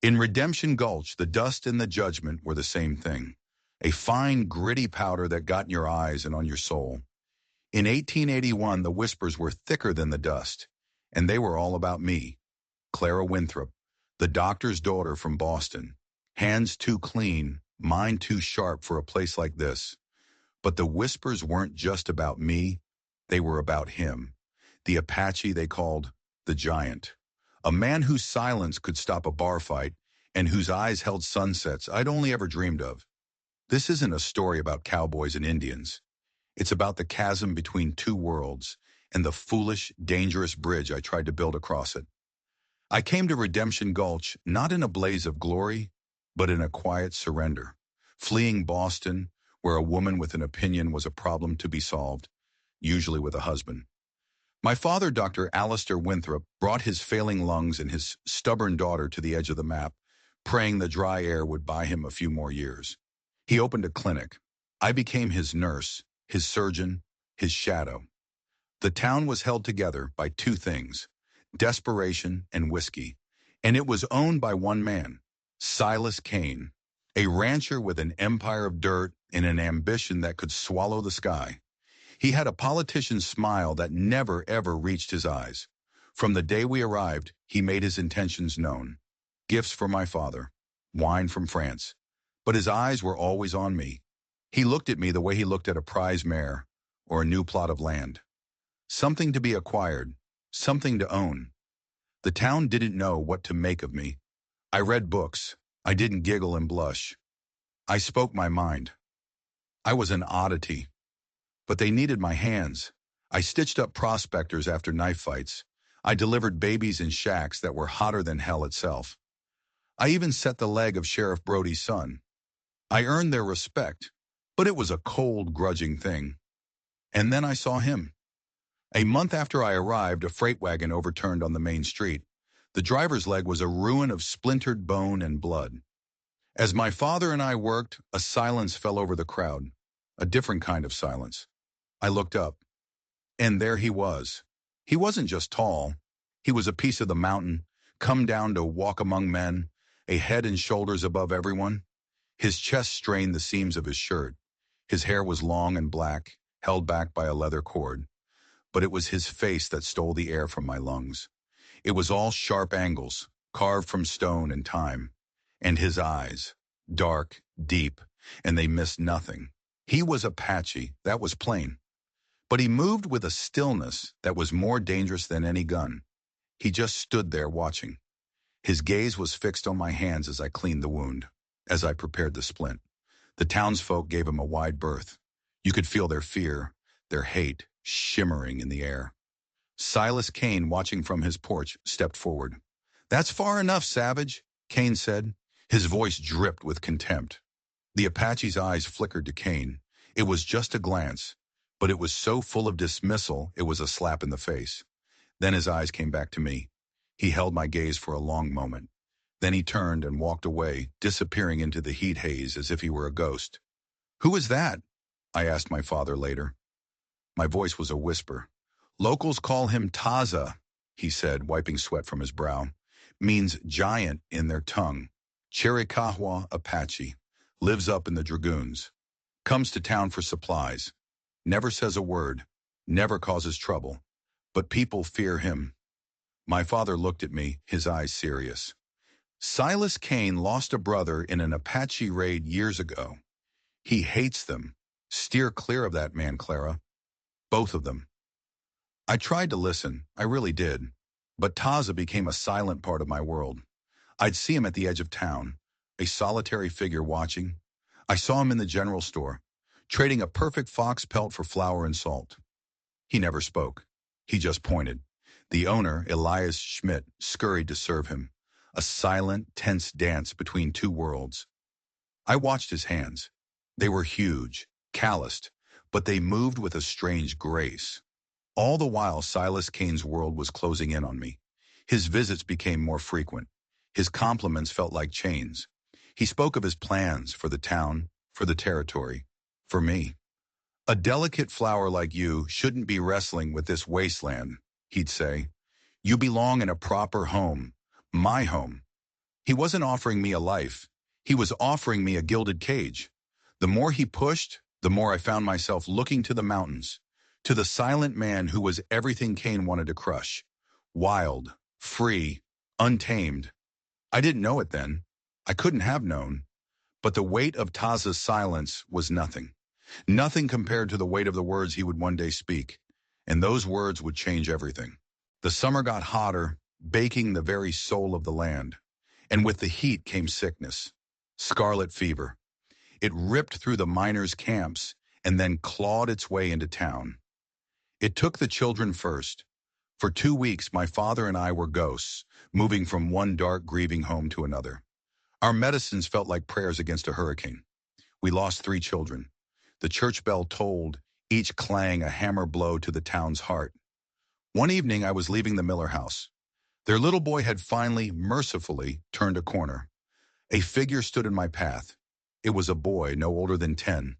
In Redemption Gulch, the dust and the judgment were the same thing. A fine, gritty powder that got in your eyes and on your soul. In 1881, the whispers were thicker than the dust, and they were all about me, Clara Winthrop, the doctor's daughter from Boston. Hands too clean, mind too sharp for a place like this. But the whispers weren't just about me, they were about him. The Apache they called the Giant. A man whose silence could stop a bar fight and whose eyes held sunsets I'd only ever dreamed of. This isn't a story about cowboys and Indians. It's about the chasm between two worlds and the foolish, dangerous bridge I tried to build across it. I came to Redemption Gulch not in a blaze of glory, but in a quiet surrender, fleeing Boston, where a woman with an opinion was a problem to be solved, usually with a husband. My father, Dr. Alistair Winthrop, brought his failing lungs and his stubborn daughter to the edge of the map, praying the dry air would buy him a few more years. He opened a clinic. I became his nurse, his surgeon, his shadow. The town was held together by two things, desperation and whiskey, and it was owned by one man, Silas Kane, a rancher with an empire of dirt and an ambition that could swallow the sky. He had a politician's smile that never ever reached his eyes. From the day we arrived, he made his intentions known. Gifts for my father, wine from France. But his eyes were always on me. He looked at me the way he looked at a prize mare or a new plot of land. Something to be acquired, something to own. The town didn't know what to make of me. I read books. I didn't giggle and blush. I spoke my mind. I was an oddity. But they needed my hands. I stitched up prospectors after knife fights. I delivered babies in shacks that were hotter than hell itself. I even set the leg of Sheriff Brody's son. I earned their respect, but it was a cold, grudging thing. And then I saw him. A month after I arrived, a freight wagon overturned on the main street. The driver's leg was a ruin of splintered bone and blood. As my father and I worked, a silence fell over the crowd, a different kind of silence. I looked up, and there he was. He wasn't just tall. He was a piece of the mountain, come down to walk among men, a head and shoulders above everyone. His chest strained the seams of his shirt. His hair was long and black, held back by a leather cord. But it was his face that stole the air from my lungs. It was all sharp angles, carved from stone and time. And his eyes, dark, deep, and they missed nothing. He was Apache, that was plain. But he moved with a stillness that was more dangerous than any gun. He just stood there watching. His gaze was fixed on my hands as I cleaned the wound, as I prepared the splint. The townsfolk gave him a wide berth. You could feel their fear, their hate, shimmering in the air. Silas Kane, watching from his porch, stepped forward. "That's far enough, savage," Kane said. His voice dripped with contempt. The Apache's eyes flickered to Kane. It was just a glance, but it was so full of dismissal it was a slap in the face. Then his eyes came back to me. He held my gaze for a long moment. Then he turned and walked away, disappearing into the heat haze as if he were a ghost. "Who is that?" I asked my father later. My voice was a whisper. "Locals call him Taza," he said, wiping sweat from his brow. "Means giant in their tongue. Chiricahua Apache. Lives up in the Dragoons. Comes to town for supplies. Never says a word. Never causes trouble. But people fear him." My father looked at me, his eyes serious. "Silas Kane lost a brother in an Apache raid years ago. He hates them. Steer clear of that man, Clara. Both of them." I tried to listen, I really did. But Taza became a silent part of my world. I'd see him at the edge of town, a solitary figure watching. I saw him in the general store, trading a perfect fox pelt for flour and salt. He never spoke. He just pointed. The owner, Elias Schmidt, scurried to serve him. A silent, tense dance between two worlds. I watched his hands. They were huge, calloused, but they moved with a strange grace. All the while, Silas Kane's world was closing in on me. His visits became more frequent. His compliments felt like chains. He spoke of his plans for the town, for the territory, for me. "A delicate flower like you shouldn't be wrestling with this wasteland," he'd say. "You belong in a proper home, my home." He wasn't offering me a life. He was offering me a gilded cage. The more he pushed, the more I found myself looking to the mountains, to the silent man who was everything Cain wanted to crush. Wild, free, untamed. I didn't know it then. I couldn't have known. But the weight of Taza's silence was nothing. Nothing compared to the weight of the words he would one day speak. And those words would change everything. The summer got hotter, baking the very soul of the land. And with the heat came sickness, scarlet fever. It ripped through the miners' camps and then clawed its way into town. It took the children first. For 2 weeks, my father and I were ghosts, moving from one dark, grieving home to another. Our medicines felt like prayers against a hurricane. We lost 3 children. The church bell tolled, each clang a hammer blow to the town's heart. One evening, I was leaving the Miller house. Their little boy had finally, mercifully, turned a corner. A figure stood in my path. It was a boy no older than 10.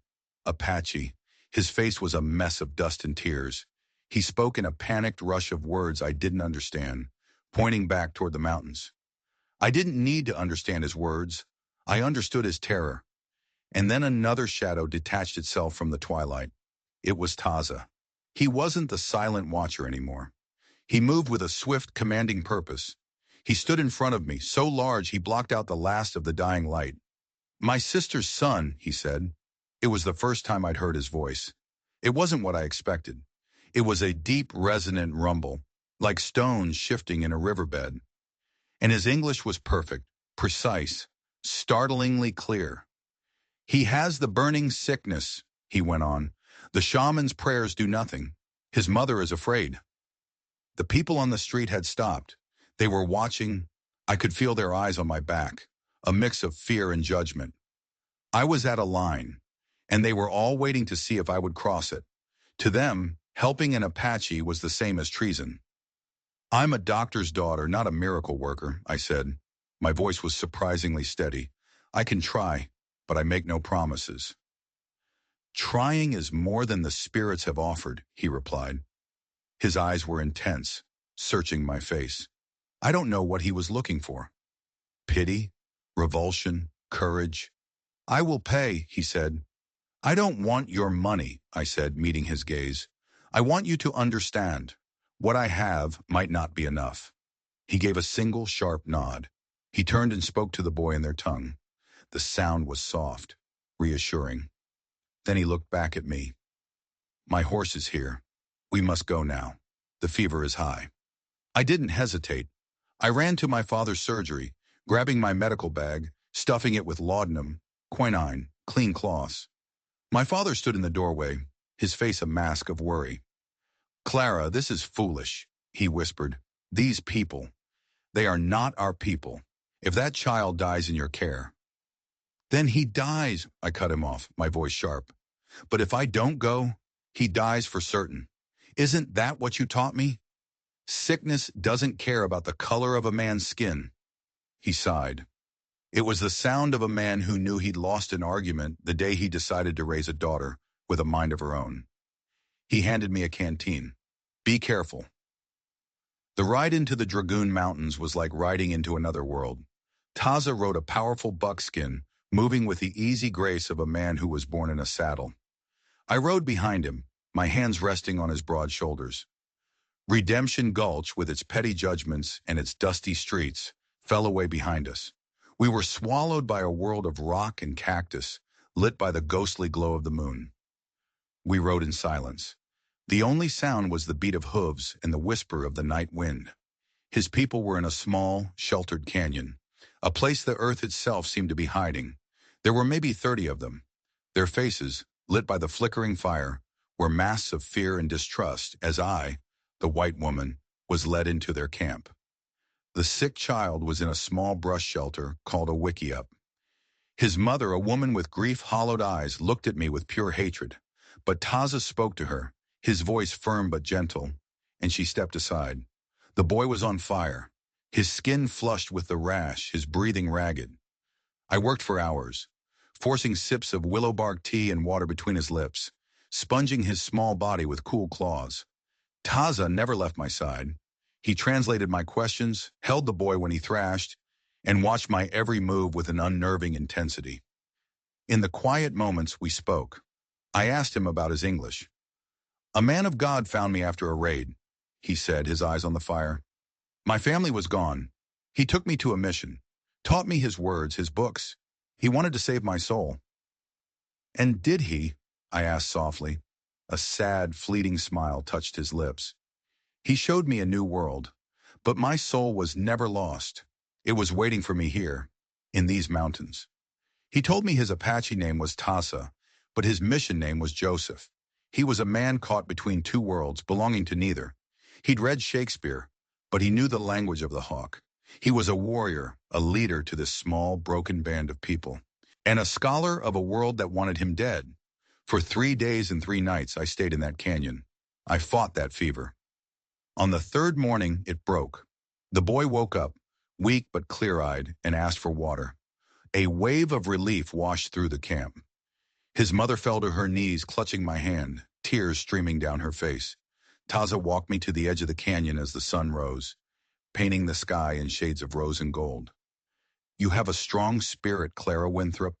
Apache. His face was a mess of dust and tears. He spoke in a panicked rush of words I didn't understand, pointing back toward the mountains. I didn't need to understand his words. I understood his terror. And then another shadow detached itself from the twilight. It was Taza. He wasn't the silent watcher anymore. He moved with a swift, commanding purpose. He stood in front of me, so large he blocked out the last of the dying light. "My sister's son," he said. It was the first time I'd heard his voice. It wasn't what I expected. It was a deep, resonant rumble, like stones shifting in a riverbed. And his English was perfect, precise, startlingly clear. "He has the burning sickness," he went on. "The shaman's prayers do nothing. His mother is afraid." The people on the street had stopped. They were watching. I could feel their eyes on my back, a mix of fear and judgment. I was at a line, and they were all waiting to see if I would cross it. To them, helping an Apache was the same as treason. "I'm a doctor's daughter, not a miracle worker," I said. My voice was surprisingly steady. "I can try, but I make no promises." "Trying is more than the spirits have offered," he replied. His eyes were intense, searching my face. I don't know what he was looking for. Pity, revulsion, courage. "I will pay," he said. "I don't want your money," I said, meeting his gaze. "I want you to understand. What I have might not be enough." He gave a single sharp nod. He turned and spoke to the boy in their tongue. The sound was soft, reassuring. Then he looked back at me. "My horse is here. We must go now. The fever is high." I didn't hesitate. I ran to my father's surgery, grabbing my medical bag, stuffing it with laudanum, quinine, clean cloths. My father stood in the doorway, his face a mask of worry. "Clara, this is foolish," he whispered. "These people, they are not our people. If that child dies in your care—" "Then he dies," I cut him off, my voice sharp. "But if I don't go, he dies for certain. Isn't that what you taught me? Sickness doesn't care about the color of a man's skin." He sighed. It was the sound of a man who knew he'd lost an argument the day he decided to raise a daughter with a mind of her own. He handed me a canteen. "Be careful." The ride into the Dragoon Mountains was like riding into another world. Taza rode a powerful buckskin, moving with the easy grace of a man who was born in a saddle. I rode behind him, my hands resting on his broad shoulders. Redemption Gulch, with its petty judgments and its dusty streets, fell away behind us. We were swallowed by a world of rock and cactus, lit by the ghostly glow of the moon. We rode in silence. The only sound was the beat of hooves and the whisper of the night wind. His people were in a small, sheltered canyon, a place the earth itself seemed to be hiding. There were maybe 30 of them. Their faces, lit by the flickering fire, were masks of fear and distrust as I, the white woman, was led into their camp. The sick child was in a small brush shelter called a wickiup. His mother, a woman with grief-hollowed eyes, looked at me with pure hatred. But Taza spoke to her, his voice firm but gentle, and she stepped aside. The boy was on fire, his skin flushed with the rash, his breathing ragged. I worked for hours, forcing sips of willow bark tea and water between his lips, sponging his small body with cool claws. Taza never left my side. He translated my questions, held the boy when he thrashed, and watched my every move with an unnerving intensity. In the quiet moments we spoke, I asked him about his English. "A man of God found me after a raid," he said, his eyes on the fire. "My family was gone. He took me to a mission, taught me his words, his books. He wanted to save my soul." "And did he?" I asked softly. A sad, fleeting smile touched his lips. "He showed me a new world, but my soul was never lost. It was waiting for me here, in these mountains." He told me his Apache name was Tasa, but his mission name was Joseph. He was a man caught between two worlds, belonging to neither. He'd read Shakespeare, but he knew the language of the hawk. He was a warrior, a leader to this small, broken band of people, and a scholar of a world that wanted him dead. For 3 days and 3 nights I stayed in that canyon. I fought that fever. On the third morning, it broke. The boy woke up, weak but clear-eyed, and asked for water. A wave of relief washed through the camp. His mother fell to her knees, clutching my hand, tears streaming down her face. Taza walked me to the edge of the canyon as the sun rose, painting the sky in shades of rose and gold. "You have a strong spirit, Clara Winthrop,"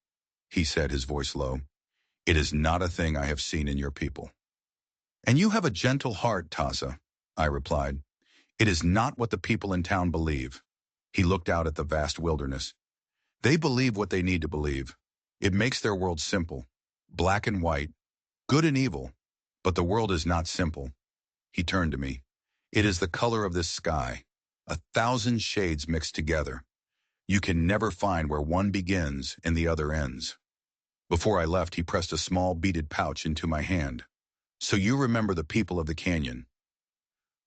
he said, his voice low. "It is not a thing I have seen in your people." "And you have a gentle heart, Taza," I replied. "It is not what the people in town believe." He looked out at the vast wilderness. "They believe what they need to believe. It makes their world simple, black and white, good and evil. But the world is not simple." He turned to me. "It is the color of this sky, 1,000 shades mixed together. You can never find where one begins and the other ends." Before I left, he pressed a small beaded pouch into my hand. "So you remember the people of the canyon."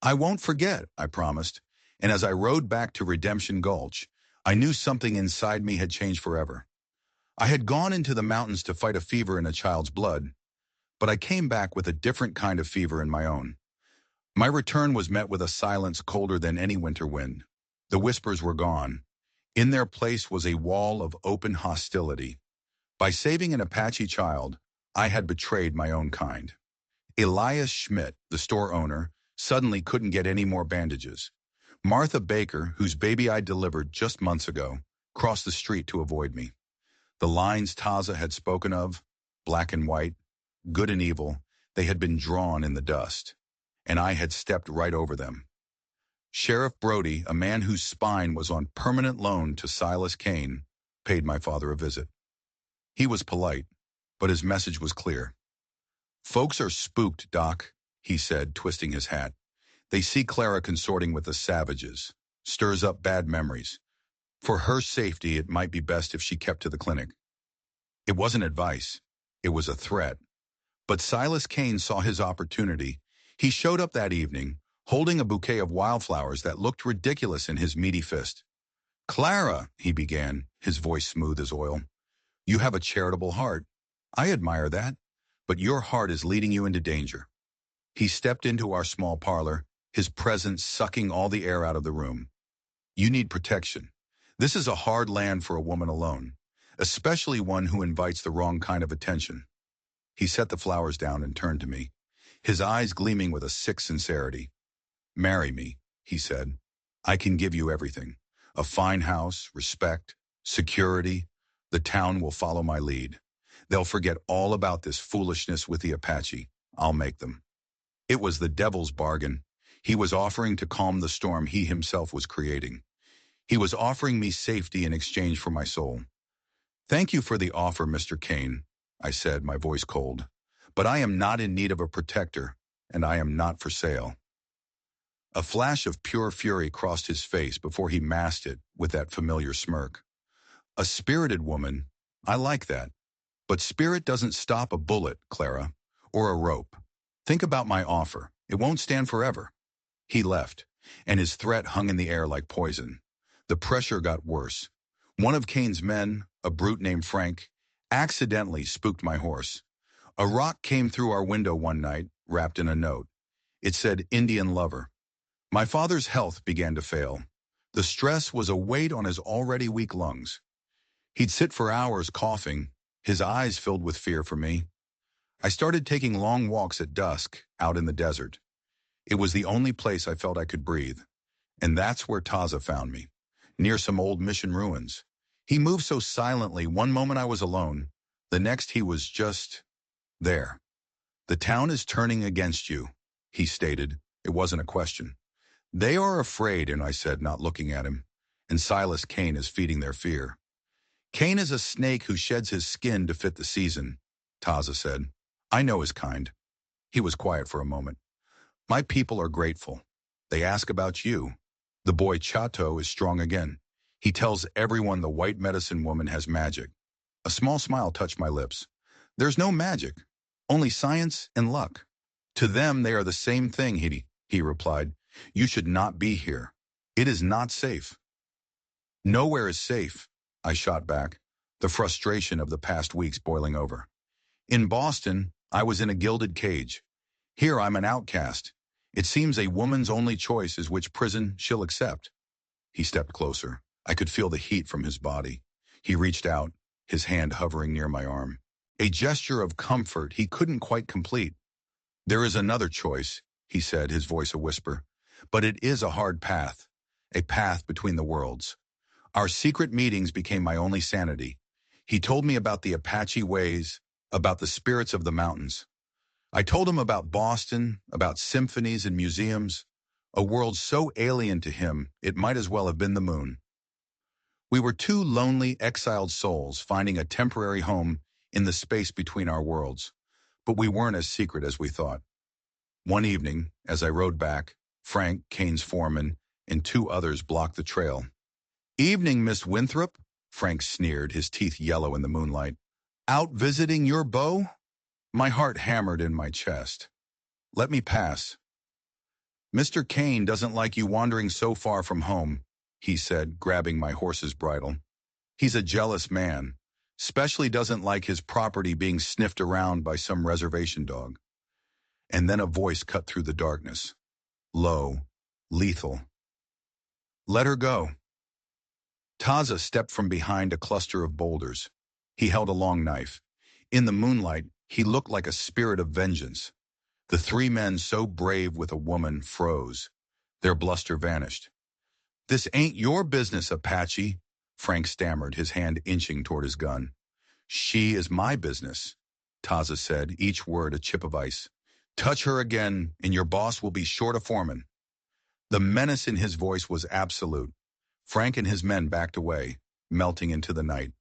"I won't forget," I promised, and as I rode back to Redemption Gulch, I knew something inside me had changed forever. I had gone into the mountains to fight a fever in a child's blood, but I came back with a different kind of fever in my own. My return was met with a silence colder than any winter wind. The whispers were gone. In their place was a wall of open hostility. By saving an Apache child, I had betrayed my own kind. Elias Schmidt, the store owner, suddenly couldn't get any more bandages. Martha Baker, whose baby I delivered just months ago, crossed the street to avoid me. The lines Taza had spoken of, black and white, good and evil, they had been drawn in the dust, and I had stepped right over them. Sheriff Brody, a man whose spine was on permanent loan to Silas Kane, paid my father a visit. He was polite, but his message was clear. "Folks are spooked, Doc," he said, twisting his hat. "They see Clara consorting with the savages. Stirs up bad memories. For her safety, it might be best if she kept to the clinic." It wasn't advice. It was a threat. But Silas Kane saw his opportunity. He showed up that evening, holding a bouquet of wildflowers that looked ridiculous in his meaty fist. "Clara," he began, his voice smooth as oil, "you have a charitable heart. I admire that. But your heart is leading you into danger." He stepped into our small parlor, his presence sucking all the air out of the room. "You need protection. This is a hard land for a woman alone, especially one who invites the wrong kind of attention." He set the flowers down and turned to me, his eyes gleaming with a sick sincerity. "Marry me," he said. "I can give you everything. A fine house, respect, security. The town will follow my lead. They'll forget all about this foolishness with the Apache. I'll make them." It was the devil's bargain. He was offering to calm the storm he himself was creating. He was offering me safety in exchange for my soul. "Thank you for the offer, Mr. Kane," I said, my voice cold. "But I am not in need of a protector, and I am not for sale." A flash of pure fury crossed his face before he masked it with that familiar smirk. "A spirited woman. I like that. But spirit doesn't stop a bullet, Clara, or a rope. Think about my offer. It won't stand forever." He left, and his threat hung in the air like poison. The pressure got worse. One of Kane's men, a brute named Frank, accidentally spooked my horse. A rock came through our window one night, wrapped in a note. It said, "Indian lover." My father's health began to fail. The stress was a weight on his already weak lungs. He'd sit for hours coughing, his eyes filled with fear for me. I started taking long walks at dusk, out in the desert. It was the only place I felt I could breathe. And that's where Taza found me. near some old mission ruins. He moved so silently, one moment I was alone, the next he was just there. The town is turning against you, he stated. It wasn't a question. They are afraid, and I said, not looking at him. And Silas Kane is feeding their fear. Kane is a snake who sheds his skin to fit the season, Taza said. I know his kind. He was quiet for a moment. My people are grateful. They ask about you. The boy Chato is strong again. He tells everyone the white medicine woman has magic. A small smile touched my lips. There's no magic, only science and luck. To them, they are the same thing, he replied. You should not be here. It is not safe. Nowhere is safe, I shot back, the frustration of the past weeks boiling over. In Boston, I was in a gilded cage. Here I'm an outcast. It seems a woman's only choice is which prison she'll accept. He stepped closer. I could feel the heat from his body. He reached out, his hand hovering near my arm. A gesture of comfort he couldn't quite complete. There is another choice, he said, his voice a whisper. But it is a hard path, a path between the worlds. Our secret meetings became my only sanity. He told me about the Apache ways, about the spirits of the mountains. I told him about Boston, about symphonies and museums, a world so alien to him it might as well have been the moon. We were two lonely, exiled souls finding a temporary home in the space between our worlds, but we weren't as secret as we thought. One evening, as I rode back, Frank, Kane's foreman, and two others blocked the trail. Evening, Miss Winthrop, Frank sneered, his teeth yellow in the moonlight. Out visiting your beau? My heart hammered in my chest. Let me pass. Mr. Kane doesn't like you wandering so far from home, he said, grabbing my horse's bridle. He's a jealous man, especially doesn't like his property being sniffed around by some reservation dog. And then a voice cut through the darkness. Low, lethal. Let her go. Taza stepped from behind a cluster of boulders. He held a long knife. In the moonlight, he looked like a spirit of vengeance. The three men, so brave with a woman, froze. Their bluster vanished. This ain't your business, Apache, Frank stammered, his hand inching toward his gun. She is my business, Taza said, each word a chip of ice. Touch her again, and your boss will be short a foreman. The menace in his voice was absolute. Frank and his men backed away, melting into the night.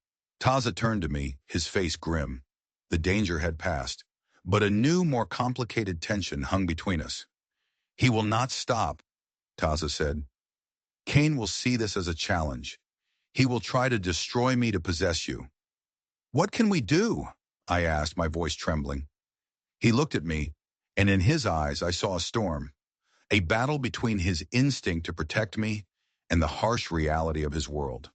Taza turned to me, his face grim. The danger had passed, but a new, more complicated tension hung between us. He will not stop, Taza said. Kane will see this as a challenge. He will try to destroy me to possess you. What can we do? I asked, my voice trembling. He looked at me, and in his eyes I saw a storm, a battle between his instinct to protect me and the harsh reality of his world.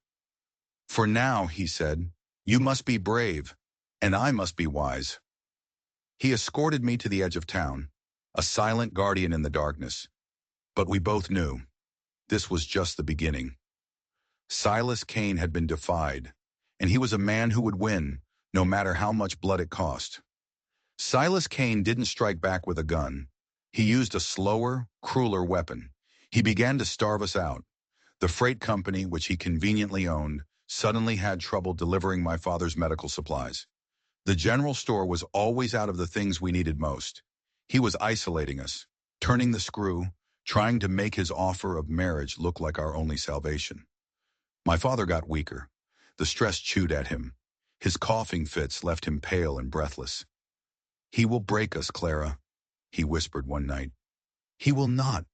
For now, he said, you must be brave, and I must be wise. He escorted me to the edge of town, a silent guardian in the darkness. But we both knew this was just the beginning. Silas Kane had been defied, and he was a man who would win, no matter how much blood it cost. Silas Kane didn't strike back with a gun. He used a slower, crueler weapon. He began to starve us out. The freight company, which he conveniently owned, suddenly had trouble delivering my father's medical supplies. The general store was always out of the things we needed most. He was isolating us, turning the screw, trying to make his offer of marriage look like our only salvation. My father got weaker. The stress chewed at him. His coughing fits left him pale and breathless. He will break us, Clara, he whispered one night. He will not,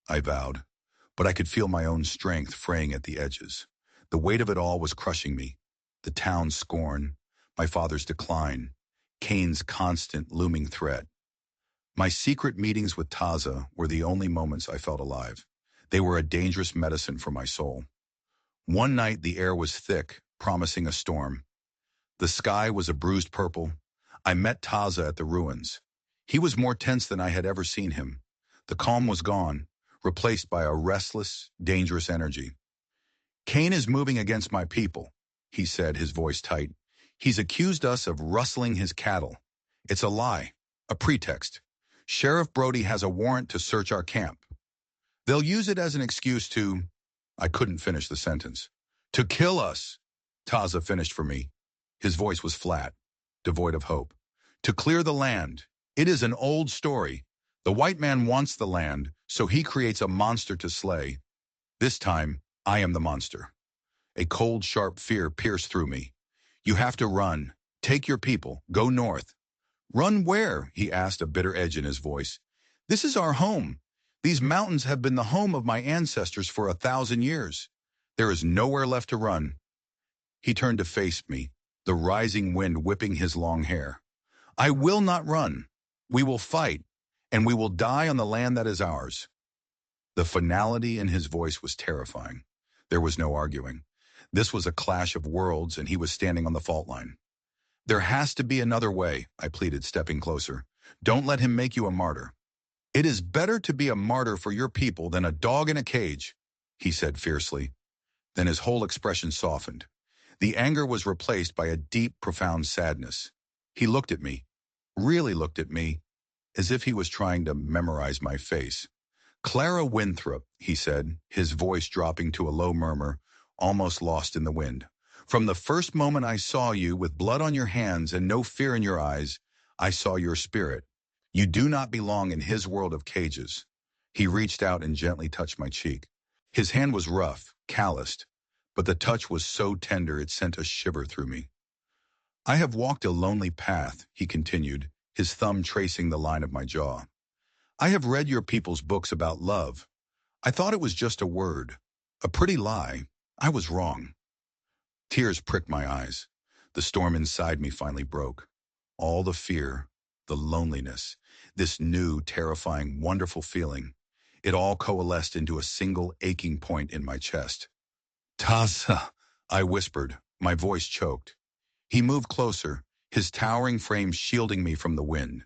I vowed, but I could feel my own strength fraying at the edges. The weight of it all was crushing me. The town's scorn, my father's decline, Kane's constant looming threat. My secret meetings with Taza were the only moments I felt alive. They were a dangerous medicine for my soul. One night the air was thick, promising a storm. The sky was a bruised purple. I met Taza at the ruins. He was more tense than I had ever seen him. The calm was gone, replaced by a restless, dangerous energy. Kane is moving against my people, he said, his voice tight. He's accused us of rustling his cattle. It's a lie, a pretext. Sheriff Brody has a warrant to search our camp. They'll use it as an excuse to... I couldn't finish the sentence. To kill us, Taza finished for me. His voice was flat, devoid of hope. To clear the land. It is an old story. The white man wants the land, so he creates a monster to slay. This time, I am the monster. A cold, sharp fear pierced through me. You have to run. Take your people. Go north. Run where? He asked, a bitter edge in his voice. This is our home. These mountains have been the home of my ancestors for 1,000 years. There is nowhere left to run. He turned to face me, the rising wind whipping his long hair. I will not run. We will fight, and we will die on the land that is ours. The finality in his voice was terrifying. There was no arguing. This was a clash of worlds, and he was standing on the fault line. There has to be another way, I pleaded, stepping closer. Don't let him make you a martyr. It is better to be a martyr for your people than a dog in a cage, he said fiercely. Then his whole expression softened. The anger was replaced by a deep, profound sadness. He looked at me, really looked at me, as if he was trying to memorize my face. Clara Winthrop, he said, his voice dropping to a low murmur, almost lost in the wind. From the first moment I saw you with blood on your hands and no fear in your eyes, I saw your spirit. You do not belong in his world of cages. He reached out and gently touched my cheek. His hand was rough, calloused, but the touch was so tender it sent a shiver through me. I have walked a lonely path, he continued, his thumb tracing the line of my jaw. I have read your people's books about love. I thought it was just a word, a pretty lie. I was wrong. Tears pricked my eyes. The storm inside me finally broke. All the fear, the loneliness, this new, terrifying, wonderful feeling, it all coalesced into a single aching point in my chest. Taza, I whispered, my voice choked. He moved closer, his towering frame shielding me from the wind.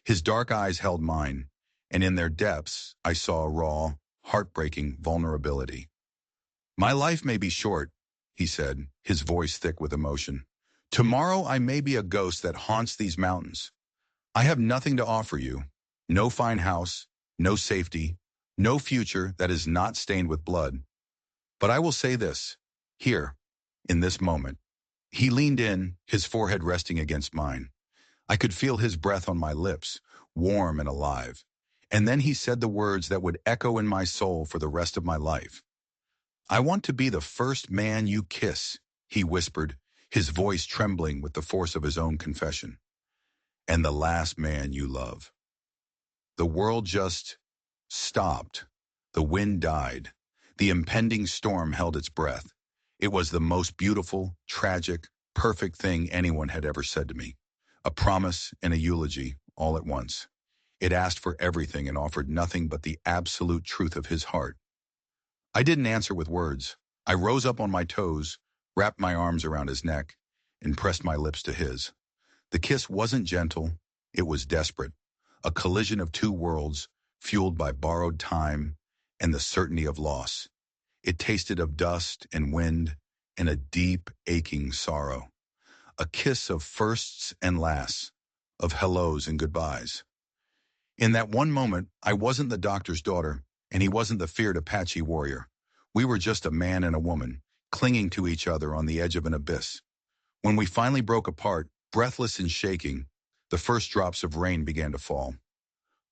His dark eyes held mine, and in their depths, I saw a raw, heartbreaking vulnerability. My life may be short, he said, his voice thick with emotion. Tomorrow I may be a ghost that haunts these mountains. I have nothing to offer you. No fine house, no safety, no future that is not stained with blood. But I will say this, here, in this moment. He leaned in, his forehead resting against mine. I could feel his breath on my lips, warm and alive. And then he said the words that would echo in my soul for the rest of my life. I want to be the first man you kiss, he whispered, his voice trembling with the force of his own confession. And the last man you love. The world just stopped. The wind died. The impending storm held its breath. It was the most beautiful, tragic, perfect thing anyone had ever said to me. A promise and a eulogy, all at once. It asked for everything and offered nothing but the absolute truth of his heart. I didn't answer with words. I rose up on my toes, wrapped my arms around his neck, and pressed my lips to his. The kiss wasn't gentle, it was desperate. A collision of two worlds, fueled by borrowed time and the certainty of loss. It tasted of dust and wind and a deep, aching sorrow. A kiss of firsts and lasts, of hellos and goodbyes. In that one moment, I wasn't the doctor's daughter, and he wasn't the feared Apache warrior. We were just a man and a woman, clinging to each other on the edge of an abyss. When we finally broke apart, breathless and shaking, the first drops of rain began to fall.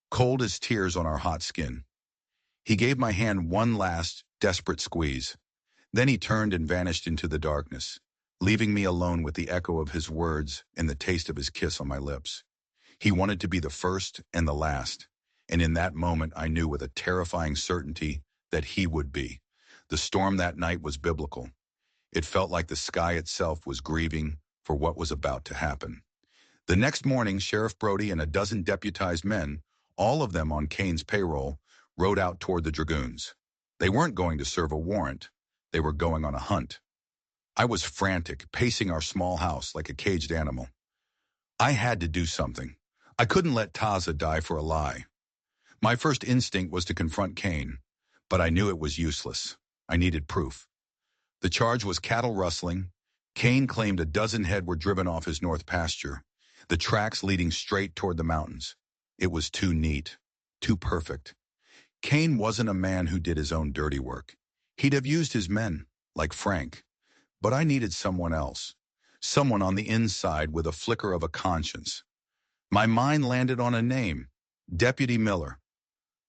Cold as tears on our hot skin. He gave my hand one last, desperate squeeze. Then he turned and vanished into the darkness, leaving me alone with the echo of his words and the taste of his kiss on my lips. He wanted to be the first and the last, and in that moment I knew with a terrifying certainty that he would be. The storm that night was biblical. It felt like the sky itself was grieving for what was about to happen. The next morning, Sheriff Brody and a dozen deputized men, all of them on Kane's payroll, rode out toward the Dragoons. They weren't going to serve a warrant. They were going on a hunt. I was frantic, pacing our small house like a caged animal. I had to do something. I couldn't let Taza die for a lie. My first instinct was to confront Kane, but I knew it was useless. I needed proof. The charge was cattle rustling. Kane claimed a dozen head were driven off his north pasture, the tracks leading straight toward the mountains. It was too neat, too perfect. Kane wasn't a man who did his own dirty work. He'd have used his men, like Frank, but I needed someone else. Someone on the inside with a flicker of a conscience. My mind landed on a name, Deputy Miller.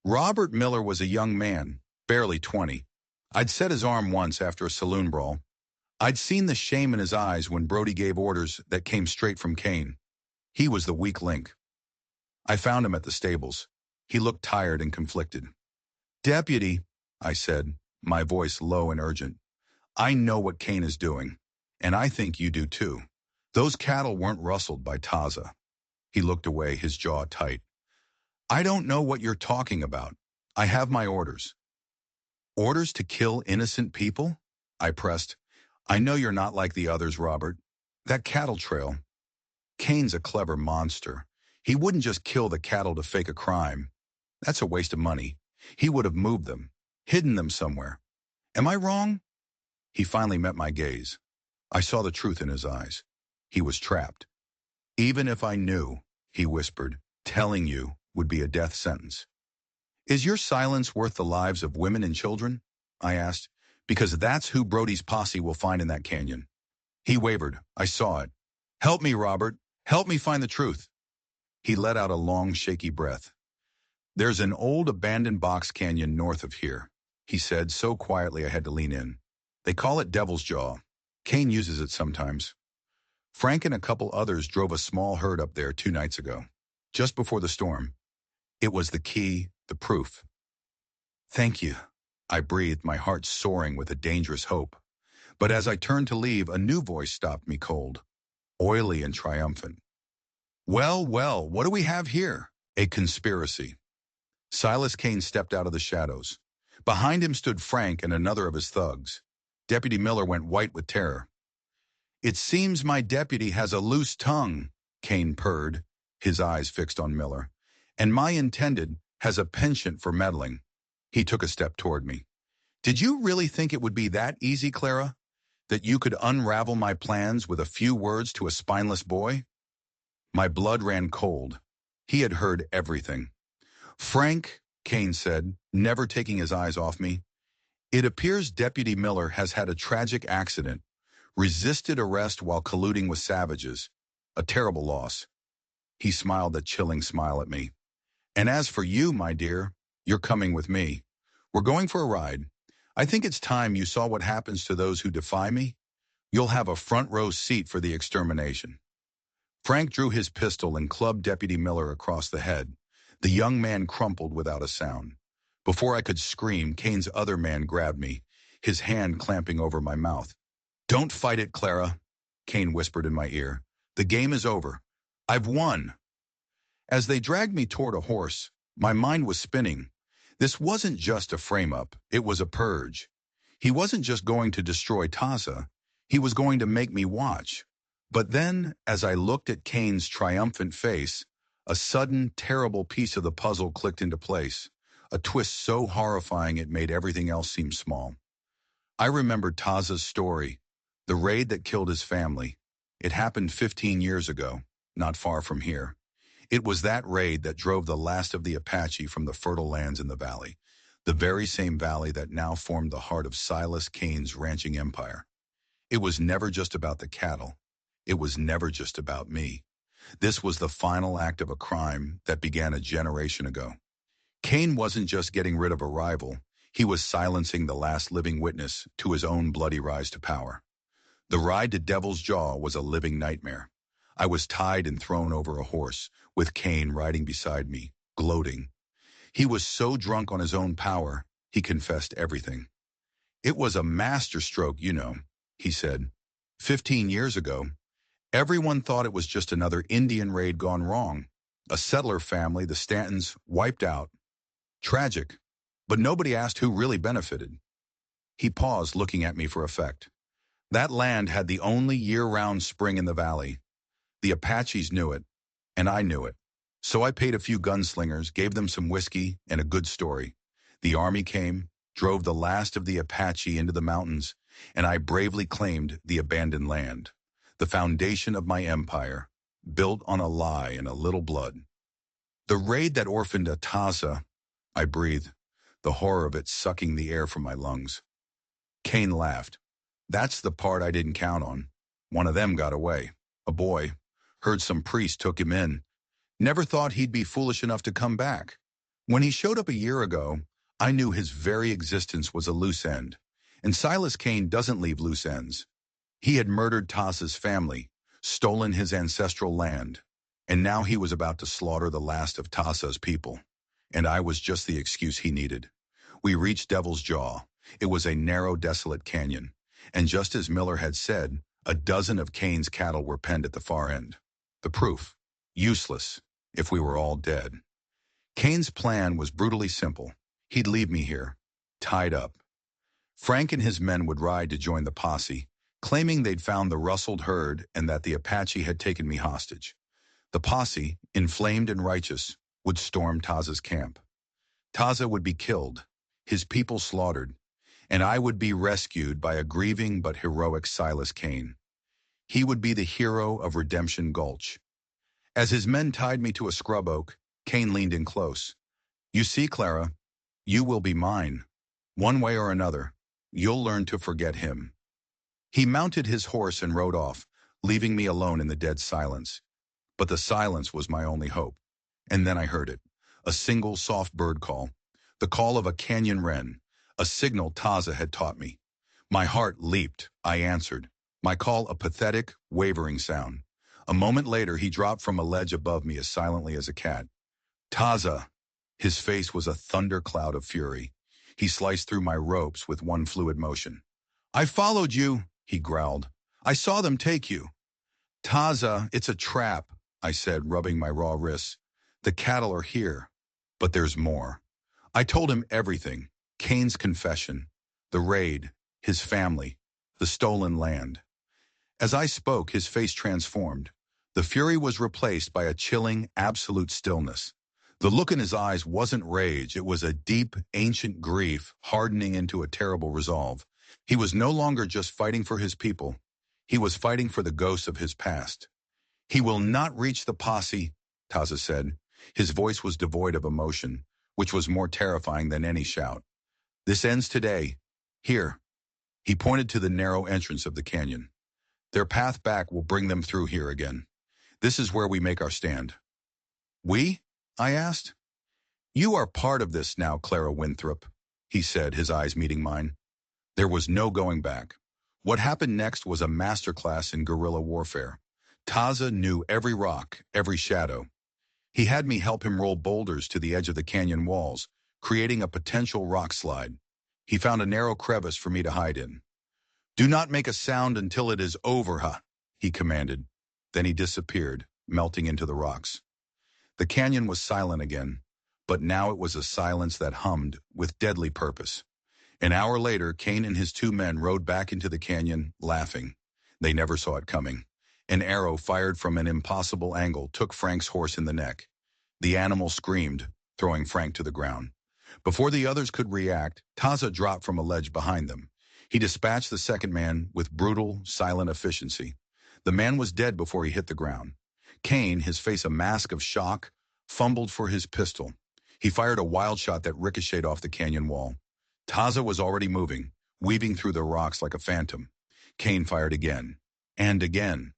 Robert Miller was a young man, barely 20. I'd set his arm once after a saloon brawl. I'd seen the shame in his eyes when Brody gave orders that came straight from Kane. He was the weak link. I found him at the stables. He looked tired and conflicted. "Deputy," I said, my voice low and urgent, "I know what Kane is doing, and I think you do too. Those cattle weren't rustled by Taza." He looked away, his jaw tight. "I don't know what you're talking about. I have my orders." "Orders to kill innocent people?" I pressed. "I know you're not like the others, Robert. That cattle trail. Kane's a clever monster. He wouldn't just kill the cattle to fake a crime. That's a waste of money. He would have moved them, hidden them somewhere. Am I wrong?" He finally met my gaze. I saw the truth in his eyes. He was trapped. "Even if I knew," he whispered, "telling you would be a death sentence." "Is your silence worth the lives of women and children?" I asked, "because that's who Brody's posse will find in that canyon." He wavered. I saw it. "Help me, Robert. Help me find the truth." He let out a long, shaky breath. "There's an old abandoned box canyon north of here," he said so quietly I had to lean in. "They call it Devil's Jaw. Kane uses it sometimes. Frank and a couple others drove a small herd up there 2 nights ago, just before the storm. It was the key, the proof." "Thank you," I breathed, my heart soaring with a dangerous hope. But as I turned to leave, a new voice stopped me cold, oily and triumphant. "Well, well, what do we have here? A conspiracy." Silas Kane stepped out of the shadows. Behind him stood Frank and another of his thugs. Deputy Miller went white with terror. "It seems my deputy has a loose tongue," Kane purred, his eyes fixed on Miller. "And my intended has a penchant for meddling." He took a step toward me. "Did you really think it would be that easy, Clara? That you could unravel my plans with a few words to a spineless boy?" My blood ran cold. He had heard everything. "Frank," Kane said, never taking his eyes off me, "it appears Deputy Miller has had a tragic accident, resisted arrest while colluding with savages. A terrible loss." He smiled a chilling smile at me. "And as for you, my dear, you're coming with me. We're going for a ride. I think it's time you saw what happens to those who defy me. You'll have a front row seat for the extermination." Frank drew his pistol and clubbed Deputy Miller across the head. The young man crumpled without a sound. Before I could scream, Kane's other man grabbed me, his hand clamping over my mouth. "Don't fight it, Clara," Kane whispered in my ear. "The game is over. I've won." As they dragged me toward a horse, my mind was spinning. This wasn't just a frame-up, it was a purge. He wasn't just going to destroy Taza, he was going to make me watch. But then, as I looked at Kane's triumphant face, a sudden, terrible piece of the puzzle clicked into place, a twist so horrifying it made everything else seem small. I remembered Taza's story, the raid that killed his family. It happened 15 years ago, not far from here. It was that raid that drove the last of the Apache from the fertile lands in the valley, the very same valley that now formed the heart of Silas Kane's ranching empire. It was never just about the cattle. It was never just about me. This was the final act of a crime that began a generation ago. Kane wasn't just getting rid of a rival, he was silencing the last living witness to his own bloody rise to power. The ride to Devil's Jaw was a living nightmare. I was tied and thrown over a horse, with Kane riding beside me, gloating. He was so drunk on his own power, he confessed everything. "It was a masterstroke, you know," he said. 15 years ago, everyone thought it was just another Indian raid gone wrong. A settler family, the Stantons, wiped out. Tragic, but nobody asked who really benefited." He paused, looking at me for effect. "That land had the only year-round spring in the valley. The Apaches knew it, and I knew it. So I paid a few gunslingers, gave them some whiskey and a good story. The army came, drove the last of the Apache into the mountains, and I bravely claimed the abandoned land. The foundation of my empire, built on a lie and a little blood. The raid that orphaned Taza," I breathed, the horror of it sucking the air from my lungs. Cain laughed. That's the part I didn't count on. One of them got away. A boy. Heard some priest took him in. Never thought he'd be foolish enough to come back. When he showed up a year ago, I knew his very existence was a loose end. And Silas Cain doesn't leave loose ends. He had murdered Tassa's family, stolen his ancestral land, and now he was about to slaughter the last of Tassa's people. And I was just the excuse he needed. We reached Devil's Jaw. It was a narrow, desolate canyon. And just as Miller had said, a dozen of Cain's cattle were penned at the far end. The proof: useless, if we were all dead. Cain's plan was brutally simple. He'd leave me here, tied up. Frank and his men would ride to join the posse, claiming they'd found the rustled herd and that the Apache had taken me hostage. The posse, inflamed and righteous, would storm Taza's camp. Taza would be killed, his people slaughtered, and I would be rescued by a grieving but heroic Silas Cain. He would be the hero of Redemption Gulch. As his men tied me to a scrub oak, Cain leaned in close. You see, Clara, you will be mine. One way or another, you'll learn to forget him. He mounted his horse and rode off, leaving me alone in the dead silence. But the silence was my only hope. And then I heard it. A single soft bird call. The call of a canyon wren. A signal Taza had taught me. My heart leaped. I answered. My call a pathetic, wavering sound. A moment later, he dropped from a ledge above me as silently as a cat. Taza! His face was a thundercloud of fury. He sliced through my ropes with one fluid motion. I followed you, he growled. I saw them take you. Taza, it's a trap, I said, rubbing my raw wrists. The cattle are here. But there's more. I told him everything. Cain's confession, the raid, his family, the stolen land. As I spoke, his face transformed. The fury was replaced by a chilling, absolute stillness. The look in his eyes wasn't rage, it was a deep, ancient grief hardening into a terrible resolve. He was no longer just fighting for his people. He was fighting for the ghosts of his past. He will not reach the posse, Taza said. His voice was devoid of emotion, which was more terrifying than any shout. This ends today. Here. He pointed to the narrow entrance of the canyon. Their path back will bring them through here again. This is where we make our stand. We? I asked. You are part of this now, Clara Winthrop, he said, his eyes meeting mine. There was no going back. What happened next was a masterclass in guerrilla warfare. Taza knew every rock, every shadow. He had me help him roll boulders to the edge of the canyon walls, creating a potential rock slide. He found a narrow crevice for me to hide in. Do not make a sound until it is over, he commanded. Then he disappeared, melting into the rocks. The canyon was silent again, but now it was a silence that hummed with deadly purpose. An hour later, Cain and his two men rode back into the canyon, laughing. They never saw it coming. An arrow fired from an impossible angle took Frank's horse in the neck. The animal screamed, throwing Frank to the ground. Before the others could react, Taza dropped from a ledge behind them. He dispatched the second man with brutal, silent efficiency. The man was dead before he hit the ground. Cain, his face a mask of shock, fumbled for his pistol. He fired a wild shot that ricocheted off the canyon wall. Taza was already moving, weaving through the rocks like a phantom. Cain fired again, and again.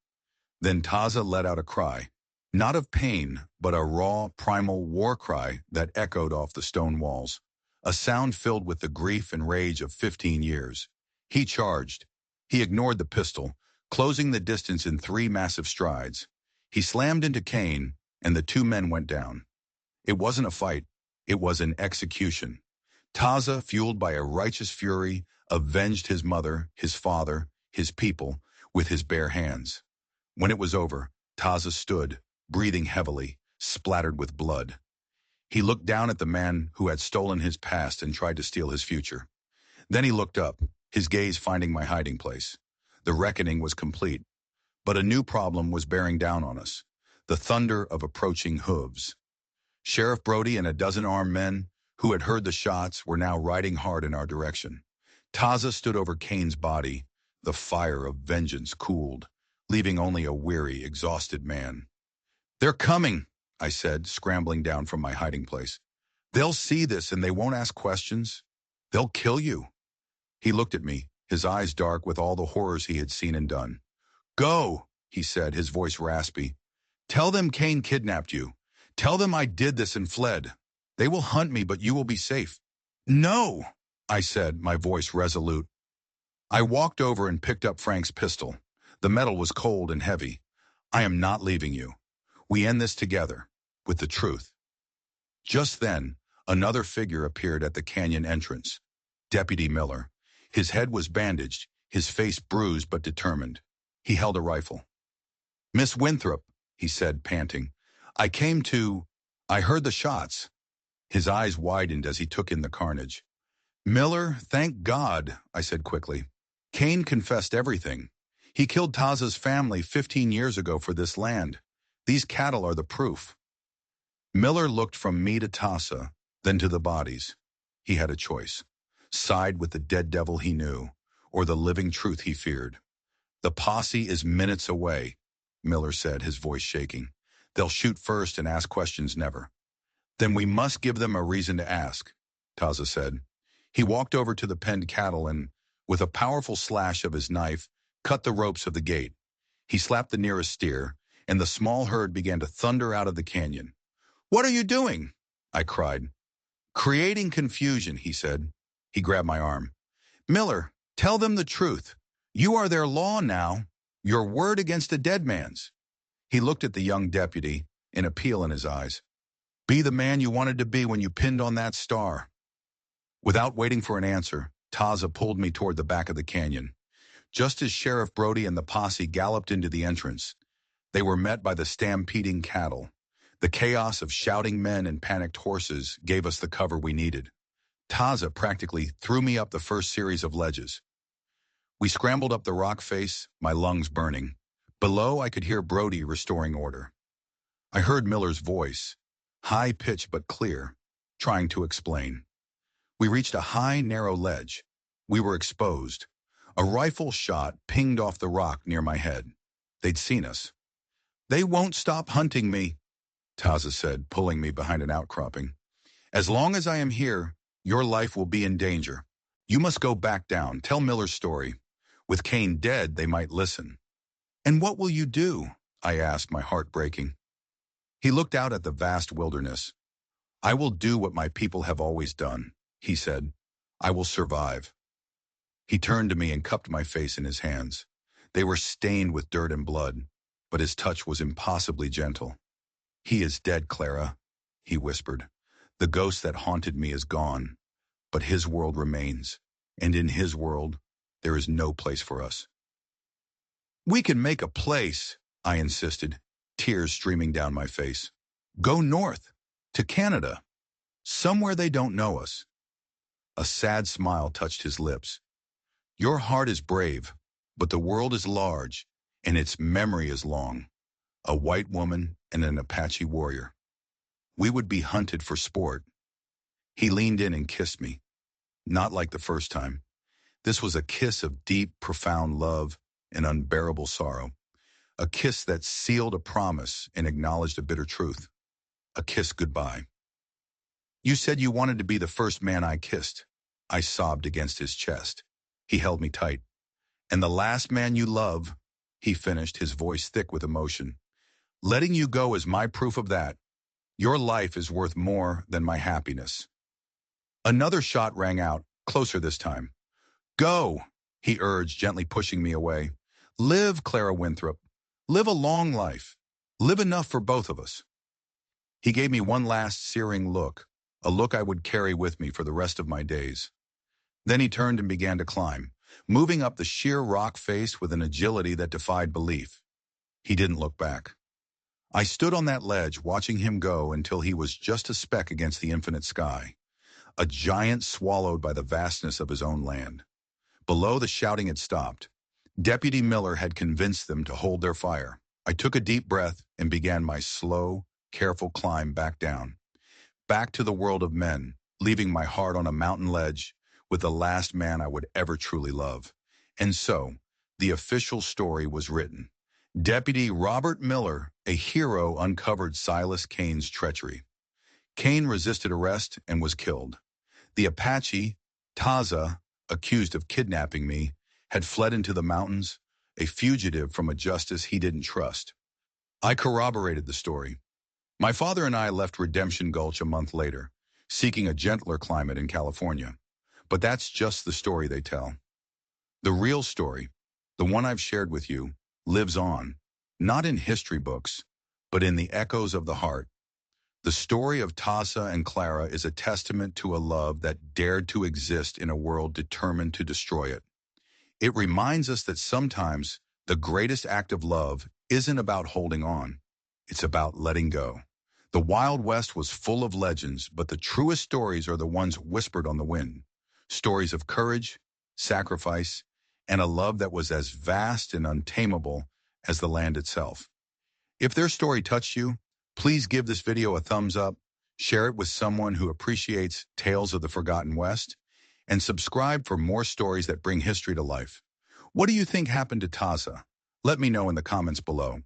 Then Taza let out a cry, not of pain, but a raw, primal war cry that echoed off the stone walls, a sound filled with the grief and rage of 15 years. He charged. He ignored the pistol, closing the distance in 3 massive strides. He slammed into Cain, and the two men went down. It wasn't a fight. It was an execution. Taza, fueled by a righteous fury, avenged his mother, his father, his people, with his bare hands. When it was over, Taza stood, breathing heavily, splattered with blood. He looked down at the man who had stolen his past and tried to steal his future. Then he looked up, his gaze finding my hiding place. The reckoning was complete. But a new problem was bearing down on us, the thunder of approaching hooves. Sheriff Brody and a dozen armed men, who had heard the shots, were now riding hard in our direction. Taza stood over Cain's body. The fire of vengeance cooled, leaving only a weary, exhausted man. They're coming, I said, scrambling down from my hiding place. They'll see this and they won't ask questions. They'll kill you. He looked at me, his eyes dark with all the horrors he had seen and done. "Go," he said, his voice raspy. "Tell them Cain kidnapped you. Tell them I did this and fled. They will hunt me, but you will be safe." "No," I said, my voice resolute. I walked over and picked up Frank's pistol. The metal was cold and heavy. "I am not leaving you. We end this together, with the truth." Just then, another figure appeared at the canyon entrance. Deputy Miller. His head was bandaged, his face bruised but determined. He held a rifle. "Miss Winthrop," he said, panting. I heard the shots." His eyes widened as he took in the carnage. "Miller, thank God," I said quickly. "Cain confessed everything. He killed Taza's family 15 years ago for this land. These cattle are the proof." Miller looked from me to Taza, then to the bodies. He had a choice. Side with the dead devil he knew, or the living truth he feared. "The posse is minutes away," Miller said, his voice shaking. "They'll shoot first and ask questions never." "Then we must give them a reason to ask," Taza said. He walked over to the penned cattle and, with a powerful slash of his knife, cut the ropes of the gate. He slapped the nearest steer, and the small herd began to thunder out of the canyon. "What are you doing?" I cried. "Creating confusion," he said. He grabbed my arm. "Miller, tell them the truth. You are their law now. Your word against a dead man's." He looked at the young deputy, an appeal in his eyes. "Be the man you wanted to be when you pinned on that star." Without waiting for an answer, Taza pulled me toward the back of the canyon. Just as Sheriff Brody and the posse galloped into the entrance, they were met by the stampeding cattle. The chaos of shouting men and panicked horses gave us the cover we needed. Taza practically threw me up the first series of ledges. We scrambled up the rock face, my lungs burning. Below, I could hear Brody restoring order. I heard Miller's voice, high-pitched but clear, trying to explain. We reached a high, narrow ledge. We were exposed. A rifle shot pinged off the rock near my head. They'd seen us. "They won't stop hunting me," Taza said, pulling me behind an outcropping. "As long as I am here, your life will be in danger. You must go back down, tell Miller's story. With Cain dead, they might listen." "And what will you do?" I asked, my heart breaking. He looked out at the vast wilderness. "I will do what my people have always done," he said. "I will survive." He turned to me and cupped my face in his hands. They were stained with dirt and blood, but his touch was impossibly gentle. "He is dead, Clara," he whispered. "The ghost that haunted me is gone, but his world remains, and in his world, there is no place for us." "We can make a place," I insisted, tears streaming down my face. "Go north, to Canada, somewhere they don't know us." A sad smile touched his lips. "Your heart is brave, but the world is large, and its memory is long. A white woman and an Apache warrior. We would be hunted for sport." He leaned in and kissed me. Not like the first time. This was a kiss of deep, profound love and unbearable sorrow. A kiss that sealed a promise and acknowledged a bitter truth. A kiss goodbye. "You said you wanted to be the first man I kissed." I sobbed against his chest. He held me tight. "And the last man you love," he finished, his voice thick with emotion. "Letting you go is my proof of that. Your life is worth more than my happiness." Another shot rang out, closer this time. "Go," he urged, gently pushing me away. "Live, Clara Winthrop. Live a long life. Live enough for both of us." He gave me one last searing look, a look I would carry with me for the rest of my days. Then he turned and began to climb, moving up the sheer rock face with an agility that defied belief. He didn't look back. I stood on that ledge watching him go until he was just a speck against the infinite sky, a giant swallowed by the vastness of his own land. Below, the shouting had stopped. Deputy Miller had convinced them to hold their fire. I took a deep breath and began my slow, careful climb back down. Back to the world of men, leaving my heart on a mountain ledge with the last man I would ever truly love. And so, the official story was written. Deputy Robert Miller, a hero, uncovered Silas Cain's treachery. Cain resisted arrest and was killed. The Apache, Taza, accused of kidnapping me, had fled into the mountains, a fugitive from a justice he didn't trust. I corroborated the story. My father and I left Redemption Gulch a month later, seeking a gentler climate in California. But that's just the story they tell. The real story, the one I've shared with you, lives on, not in history books, but in the echoes of the heart. The story of Tasa and Clara is a testament to a love that dared to exist in a world determined to destroy it. It reminds us that sometimes the greatest act of love isn't about holding on. It's about letting go. The Wild West was full of legends, but the truest stories are the ones whispered on the wind. Stories of courage, sacrifice, and a love that was as vast and untamable as the land itself. If their story touched you, please give this video a thumbs up, share it with someone who appreciates tales of the forgotten West, and subscribe for more stories that bring history to life. What do you think happened to Taza? Let me know in the comments below.